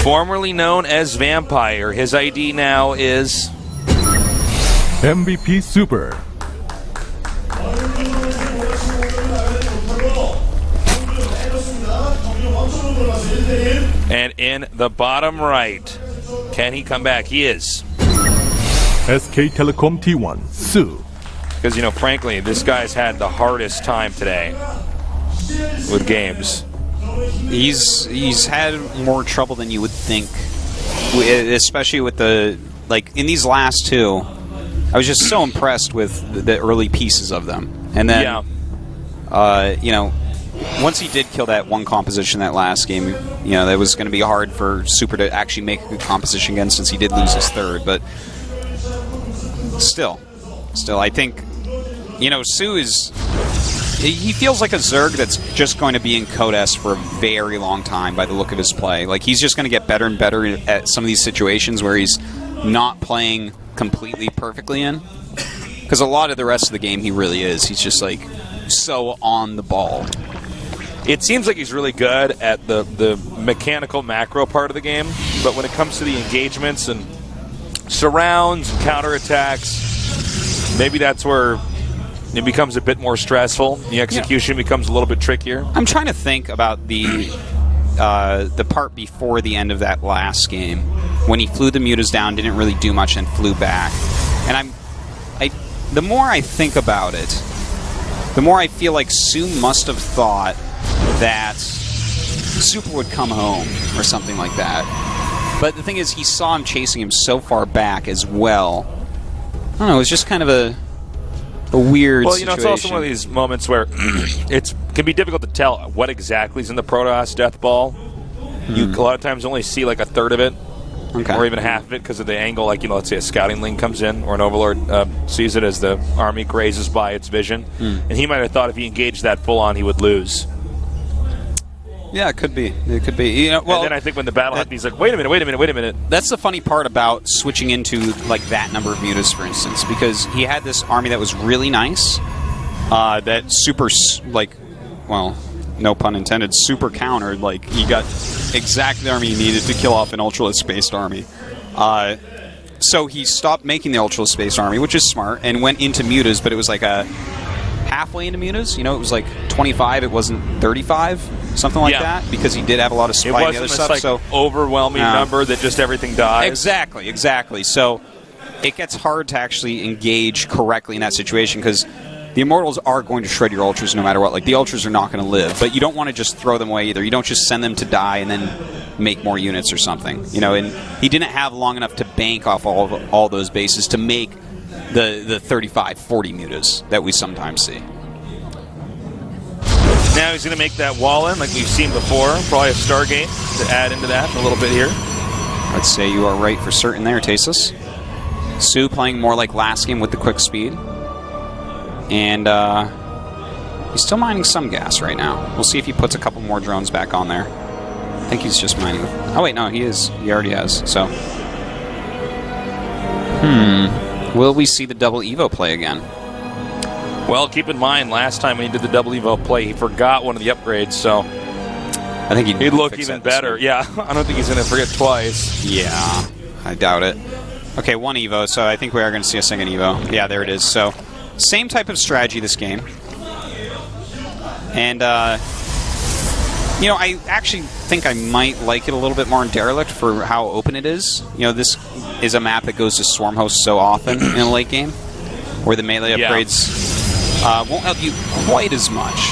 Formerly known as Vampire. His ID now is MVP Super. And in the bottom right, can he come back? He is. SK Telecom T1, Sue. Because, you know, frankly, this guy's had the hardest time today with games. He's had more trouble than you would think, especially with the, like, in these last two, I was just so impressed with the early pieces of them. And then, you know, once he did kill that one composition that last game, you know, that was going to be hard for Super to actually make a good composition again since he did lose his third. But still, I think, you know, Sue is... He feels like a Zerg that's just going to be in Code S for a very long time by the look of his play. Like, he's just going to get better and better at some of these situations where he's not playing completely perfectly in. Because a lot of the rest of the game, he really is. He's just, like, so on the ball. It seems like he's really good at the mechanical macro part of the game, but when it comes to the engagements and surrounds and counterattacks, maybe that's where it becomes a bit more stressful. The execution becomes a little bit trickier. I'm trying to think about the part before the end of that last game when he flew the mutas down, didn't really do much, and flew back. And the more I think about it, the more I feel like Sue must have thought that Super would come home or something like that. But the thing is, he saw him chasing him so far back as well. I don't know, it was just kind of a weird Well, you know, situation. it's also one of these moments where it can be difficult to tell what exactly is in the Protoss death ball. You a lot of times only see like a third of it, or even half of it because of the angle. Like, you know, let's say a scouting link comes in, or an overlord sees it as the army grazes by its vision, and he might have thought if he engaged that full on, he would lose. Yeah, it could be. It could be. You know, well, and then I think when the battle happened, he's like, wait a minute. That's the funny part about switching into like that number of mutas, for instance, because he had this army that was really nice, that super, like, well, no pun intended, super countered. Like, he got exactly the army he needed to kill off an ultra-spaced army. So he stopped making the ultra-spaced army, which is smart, and went into mutas, but it was like a halfway into mutas. You know, it was like 25, it wasn't 35, something like that, because he did have a lot of supply and the other stuff. Like so overwhelming number that just everything dies. Exactly. So it gets hard to actually engage correctly in that situation because the Immortals are going to shred your Ultras no matter what. Like, the Ultras are not going to live, but you don't want to just throw them away either. You don't just send them to die and then make more units or something. You know, and he didn't have long enough to bank off all those bases to make the 35, 40 mutas that we sometimes see. Now he's going to make that wall in like we've seen before. Probably a Stargate to add into that in a little bit here. I'd say you are right for certain there, Tasis. Sue playing more like last game with the quick speed. And he's still mining some gas right now. We'll see if he puts a couple more drones back on there. I think he's just mining. Oh, wait, no, he is. He already has, so. Will we see the double Evo play again? Well, keep in mind, last time when he did the double Evo play, he forgot one of the upgrades, so I think he'd look even better. Yeah, I don't think he's going to forget twice. Yeah, I doubt it. Okay, one Evo, so I think we are going to see a second Evo. Yeah, there it is. So, same type of strategy this game. And, you know, I actually think I might like it a little bit more in Derelict for how open it is. You know, this is a map that goes to Swarm Host so often in a late game, where the melee upgrades won't help you quite as much.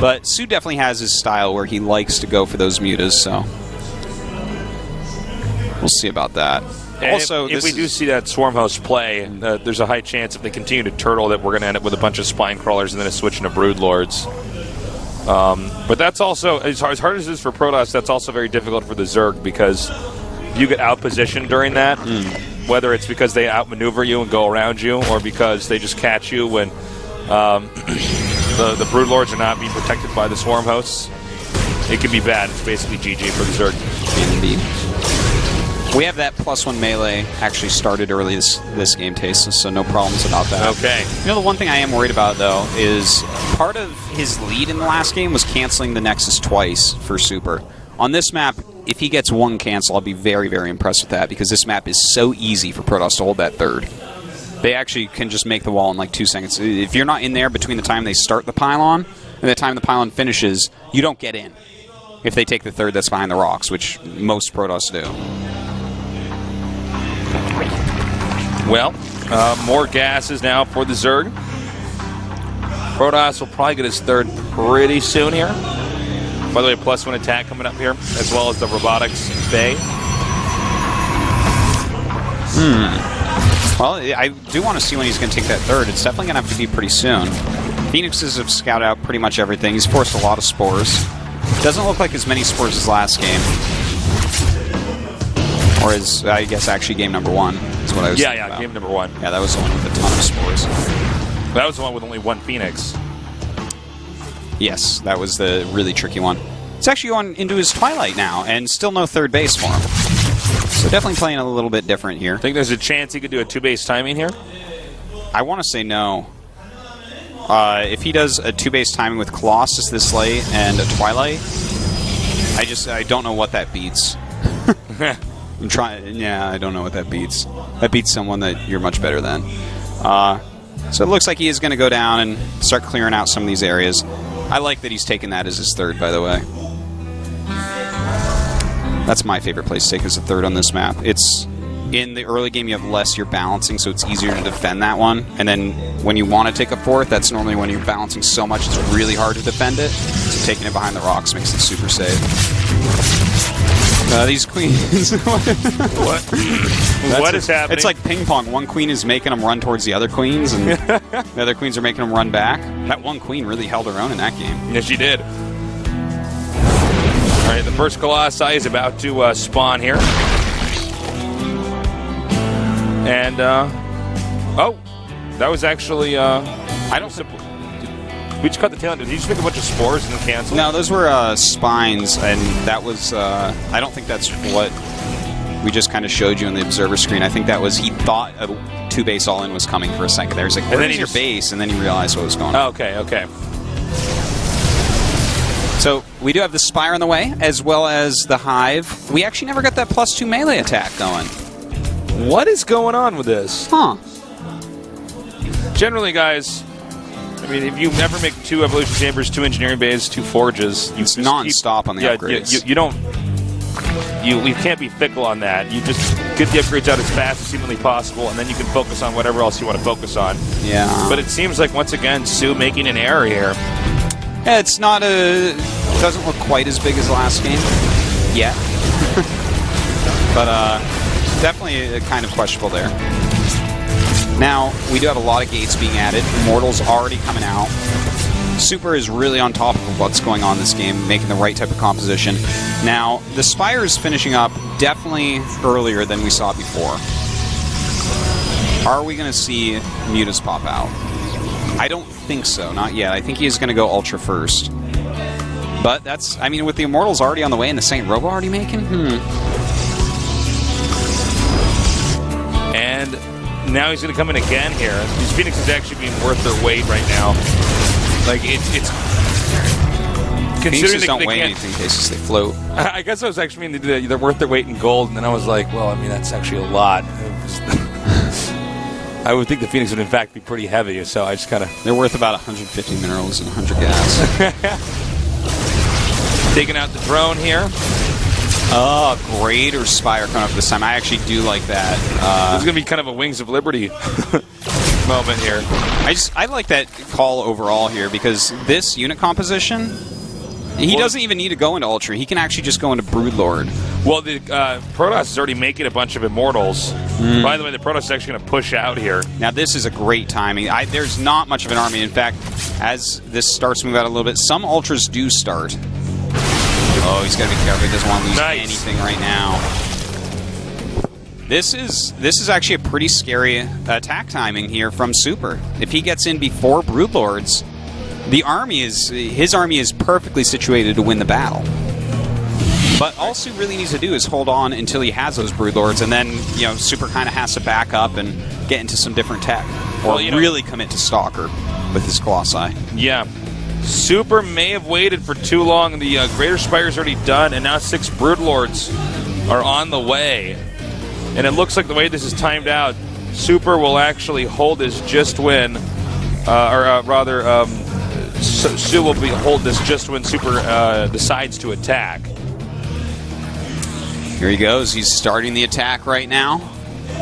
But Sue definitely has his style where he likes to go for those mutas, so we'll see about that. And also, if we do see that Swarm Host play, there's a high chance if they continue to turtle that we're going to end up with a bunch of Spine Crawlers and then a switch into Brood Lords. But that's also, as hard as it is for Protoss, that's also very difficult for the Zerg because you get outpositioned during that, whether it's because they outmaneuver you and go around you or because they just catch you when the Brood Lords are not being protected by the Swarm Hosts. It can be bad. It's basically GG for the Zerg. Indeed. We have that +1 melee actually started early this game, Taste, so no problems about that. Okay. You know, the one thing I am worried about, though, is part of his lead in the last game was canceling the Nexus twice for Super. On this map, if he gets one cancel, I'll be very, very impressed with that, because this map is so easy for Protoss to hold that third. They actually can just make the wall in like 2 seconds. If you're not in there between the time they start the pylon and the time the pylon finishes, you don't get in. If they take the third that's behind the rocks, which most Protoss do. Well, more gases now for the Zerg. Protoss will probably get his third pretty soon here. By the way, +1 attack coming up here, as well as the robotics bay. Well, I do want to see when he's going to take that third. It's definitely going to have to be pretty soon. Phoenixes have scouted out pretty much everything. He's forced a lot of spores. Doesn't look like as many spores as last game. Or as, I guess, actually game number 1 is what I was thinking about. Game number 1. Yeah, that was the one with a ton of spores. That was the one with only 1 Phoenix. Yes, that was the really tricky one. It's actually going into his Twilight now, and still no third base for him. So definitely playing a little bit different here. Think there's a chance he could do a 2-base timing here? I want to say no. If he does a 2-base timing with Colossus this late and a Twilight, I don't know what that beats. I'm trying. Yeah, I don't know what that beats. That beats someone that you're much better than. So it looks like he is going to go down and start clearing out some of these areas. I like that he's taken that as his third, by the way. That's my favorite place to take as a third on this map. It's in the early game you have less you're balancing, so it's easier to defend that one. And then when you want to take a fourth, that's normally when you're balancing so much it's really hard to defend it. So taking it behind the rocks makes it super safe. These queens. What is happening? It's like ping pong. One queen is making them run towards the other queens, and the other queens are making them run back. That one queen really held her own in that game. Yes, she did. All right, the first Colossi is about to spawn here. And, oh, that was actually, I don't... We just cut the tail end. Did he just make a bunch of spores and then cancel? No, those were spines, and that was, I don't think that's what we just kind of showed you on the observer screen. I think that was, he thought a 2-base all-in was coming for a second. There was like, where's your base? And then he realized what was going on. Oh, okay. So we do have the Spire on the way, as well as the Hive. We actually never got that +2 melee attack going. What is going on with this? Huh. Generally, guys, I mean, if you never make 2 evolution chambers, 2 engineering bays, 2 forges, it's non-stop on the upgrades. You don't. You can't be fickle on that. You just get the upgrades out as fast as humanly possible, and then you can focus on whatever else you want to focus on. Yeah. But it seems like once again, Sue making an error here. Yeah, it's not a. It doesn't look quite as big as last game yet, but definitely kind of questionable there. Now, we do have a lot of gates being added. Immortals already coming out. Super is really on top of what's going on in this game, making the right type of composition. Now, the Spire is finishing up definitely earlier than we saw before. Are we going to see Mutas pop out? I don't think so, not yet. I think he is going to go Ultra first. But that's, I mean, with the Immortals already on the way and the Saint Robo already making? And now he's going to come in again here. These Phoenixes actually being worth their weight right now. Like, it's considering Phoenixes don't weigh anything in cases they float. I guess I was actually meaning they're worth their weight in gold, and then I was like, well, I mean, that's actually a lot. I would think the Phoenix would, in fact, be pretty heavy, so I just kind of... They're worth about 150 minerals and 100 gas. Taking out the drone here. Oh, Greater Spire coming up this time. I actually do like that. This is going to be kind of a Wings of Liberty moment here. I like that call overall here, because this unit composition, he doesn't even need to go into Ultra. He can actually just go into Broodlord. Well, the Protoss is already making a bunch of Immortals. By the way, the Protoss is actually going to push out here. Now, this is a great timing. There's not much of an army. In fact, as this starts to move out a little bit, some Ultras do start. Oh, he's got to be careful. He doesn't want to lose anything right now. This is actually a pretty scary attack timing here from Super. If he gets in before Broodlords, his army is perfectly situated to win the battle. But all Super really needs to do is hold on until he has those Broodlords, and then Super kind of has to back up and get into some different tech, or really commit to Stalker with his Colossi. Yeah. Super may have waited for too long. The Greater Spire's already done, and now 6 Broodlords are on the way. And it looks like the way this is timed out, Super will actually hold his just win, Su will hold this just when Super decides to attack. Here he goes. He's starting the attack right now.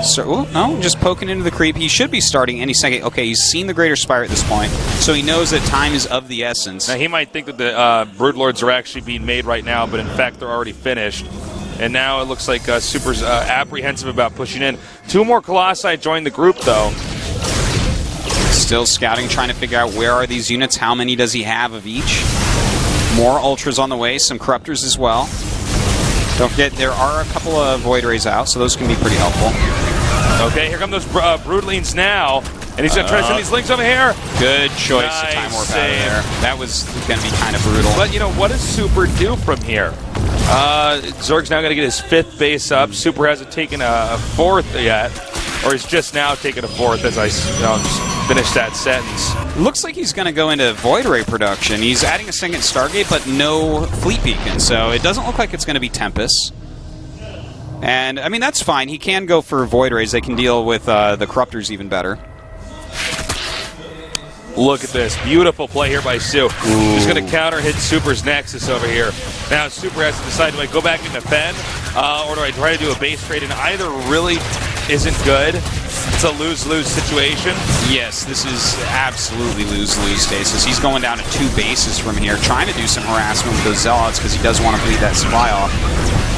So, no, just poking into the creep. He should be starting any second. Okay, he's seen the Greater Spire at this point, so he knows that time is of the essence. Now, he might think that the Broodlords are actually being made right now, but in fact, they're already finished. And now it looks like Super's apprehensive about pushing in. 2 more Colossi join the group, though. Still scouting, trying to figure out where are these units, how many does he have of each. More Ultras on the way, some Corruptors as well. Don't forget, there are a couple of Void Rays out, so those can be pretty helpful. Okay, here come those Broodlings now. And he's going to try to send these links over here. Good choice to Time Warp out of there. That was going to be kind of brutal. But, you know, what does Super do from here? Zerg's now going to get his 5th base up. Super hasn't taken a 4th yet. Or he's just now taken a 4th as I finish that sentence. Looks like he's going to go into Void Ray production. He's adding a second Stargate, but no Fleet Beacon, so it doesn't look like it's going to be Tempest. And, I mean, that's fine. He can go for Void Rays. They can deal with the Corruptors even better. Look at this. Beautiful play here by Su. He's going to counter hit Super's Nexus over here. Now Super has to decide, do I go back and defend, or do I try to do a base trade? And either really isn't good. It's a lose-lose situation. Yes, this is absolutely lose-lose stasis. He's going down to 2 bases from here, trying to do some harassment with those Zealots because he does want to bleed that supply off.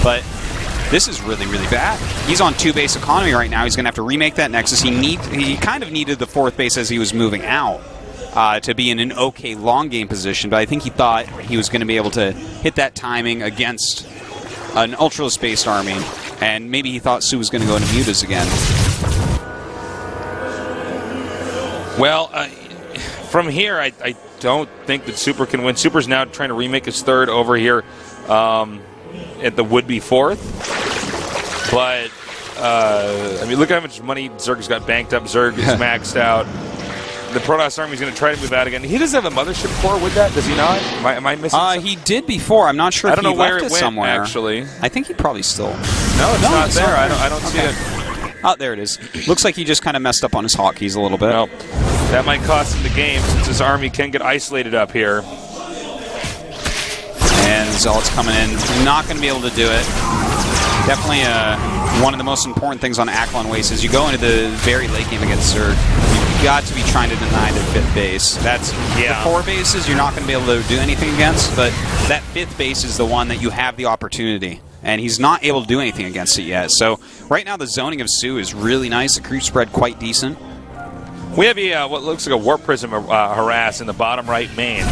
But this is really, really bad. He's on 2 base economy right now. He's going to have to remake that Nexus. He kind of needed the 4th base as he was moving out to be in an okay long game position, but I think he thought he was going to be able to hit that timing against an Ultralisk-based army, and maybe he thought Su was going to go into Mutas again. Well, from here, I don't think that Super can win. Super's now trying to remake his 3rd over here at the would-be 4th. But, I mean, look at how much money Zerg's got banked up. Zerg is maxed out. The Protoss Army's going to try to move out again. He doesn't have a Mothership Core with that, does he not? Am I missing something? He did before. I'm not sure if he left where it went, somewhere. actually. I think he probably still... No, it's not there. I don't see it. Oh, there it is. Looks like he just kind of messed up on his hotkeys a little bit. Well, that might cost him the game since his army can get isolated up here. And Zealot's coming in. Not going to be able to do it. Definitely one of the most important things on Aklon Waste is you go into the very late game against Zerg. You've got to be trying to deny their 5th base. That's the 4 bases you're not going to be able to do anything against, but that 5th base is the one that you have the opportunity. And he's not able to do anything against it yet. So right now the zoning of Su is really nice. The creep spread quite decent. We have a what looks like a Warp Prism harass in the bottom right main.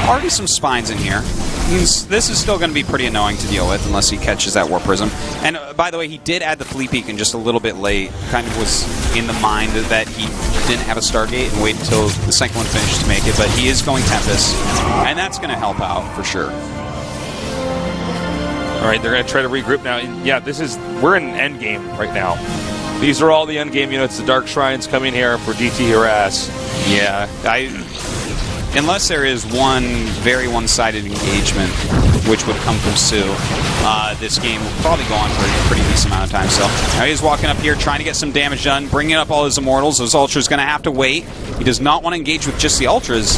Already some spines in here. This is still going to be pretty annoying to deal with unless he catches that Warp Prism. And by the way, he did add the Fleet Beacon just a little bit late. Kind of was in the mind that he didn't have a Stargate and wait until the second one finished to make it. But he is going Tempest, and that's going to help out for sure. All right, they're going to try to regroup now. Yeah, we're in endgame right now. These are all the endgame units. The Dark Shrines coming here for DT harass. Yeah, unless there is one very one-sided engagement, which would come from Su, this game will probably go on for a pretty decent amount of time. So now he's walking up here, trying to get some damage done, bringing up all his Immortals. Those Ultras going to have to wait. He does not want to engage with just the Ultras.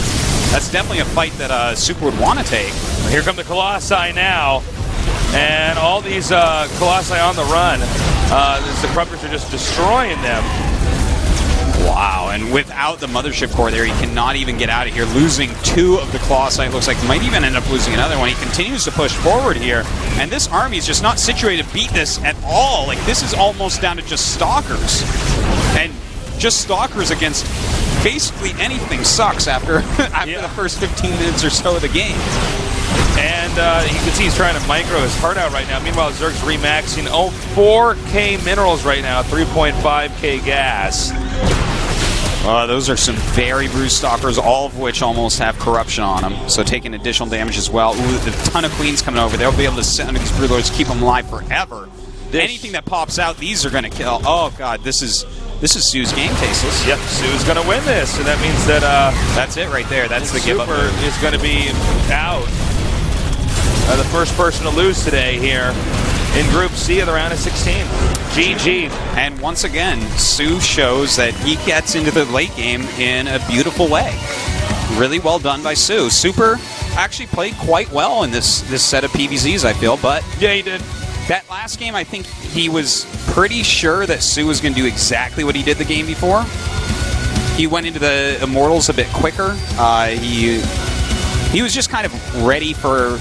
That's definitely a fight that Super would want to take. Here come the Colossi now. And all these Colossi on the run. The Corruptors are just destroying them. Wow, and without the Mothership Core there, he cannot even get out of here, losing 2 of the Colossi. It looks like he might even end up losing another one. He continues to push forward here, and this army is just not situated to beat this at all. Like, this is almost down to just Stalkers. And just Stalkers against basically anything sucks after the first 15 minutes or so of the game. And you can see he's trying to micro his heart out right now. Meanwhile, Zerg's remaxing 4K minerals right now, 3.5K gas. Those are some very bruised Stalkers, all of which almost have corruption on them, so taking additional damage as well. Ooh, a ton of Queens coming over. They'll be able to sit under these Broodlords, keep them alive forever. Anything that pops out, these are going to kill. Oh, God, this is This is Sue's game, Tasteless. Yep, Sue's going to win this, and that means that That's it right there. That's the give up. Super is going to be out. The first person to lose today here in Group C of the round of 16. GG. And once again, Sue shows that he gets into the late game in a beautiful way. Really well done by Sue. Super actually played quite well in this set of PVZs, I feel, but Yeah, he did. that last game, I think he was pretty sure that Sue was going to do exactly what he did the game before. He went into the Immortals a bit quicker. He was just kind of ready for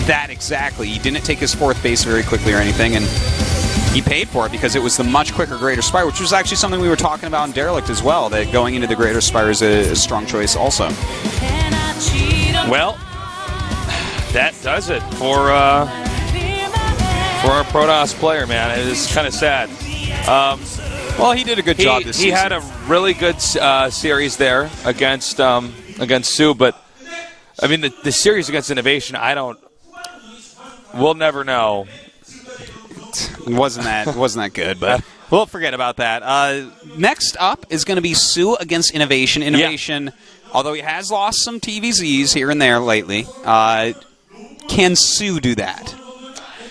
that exactly. He didn't take his fourth base very quickly or anything, and he paid for it because it was the much quicker Greater Spire, which was actually something we were talking about in Derelict as well, that going into the Greater Spire is a strong choice also. Well, that does it for our Protoss player, man. It is kind of sad. Well, he did a good job this season. He had a really good series there against Sue, but I mean the series against Innovation, we'll never know. It wasn't that good, but we'll forget about that. Next up is going to be Sue against Innovation. Innovation, although he has lost some TVZs here and there lately, can Sue do that?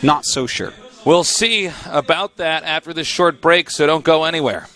Not so sure. We'll see about that after this short break, so don't go anywhere.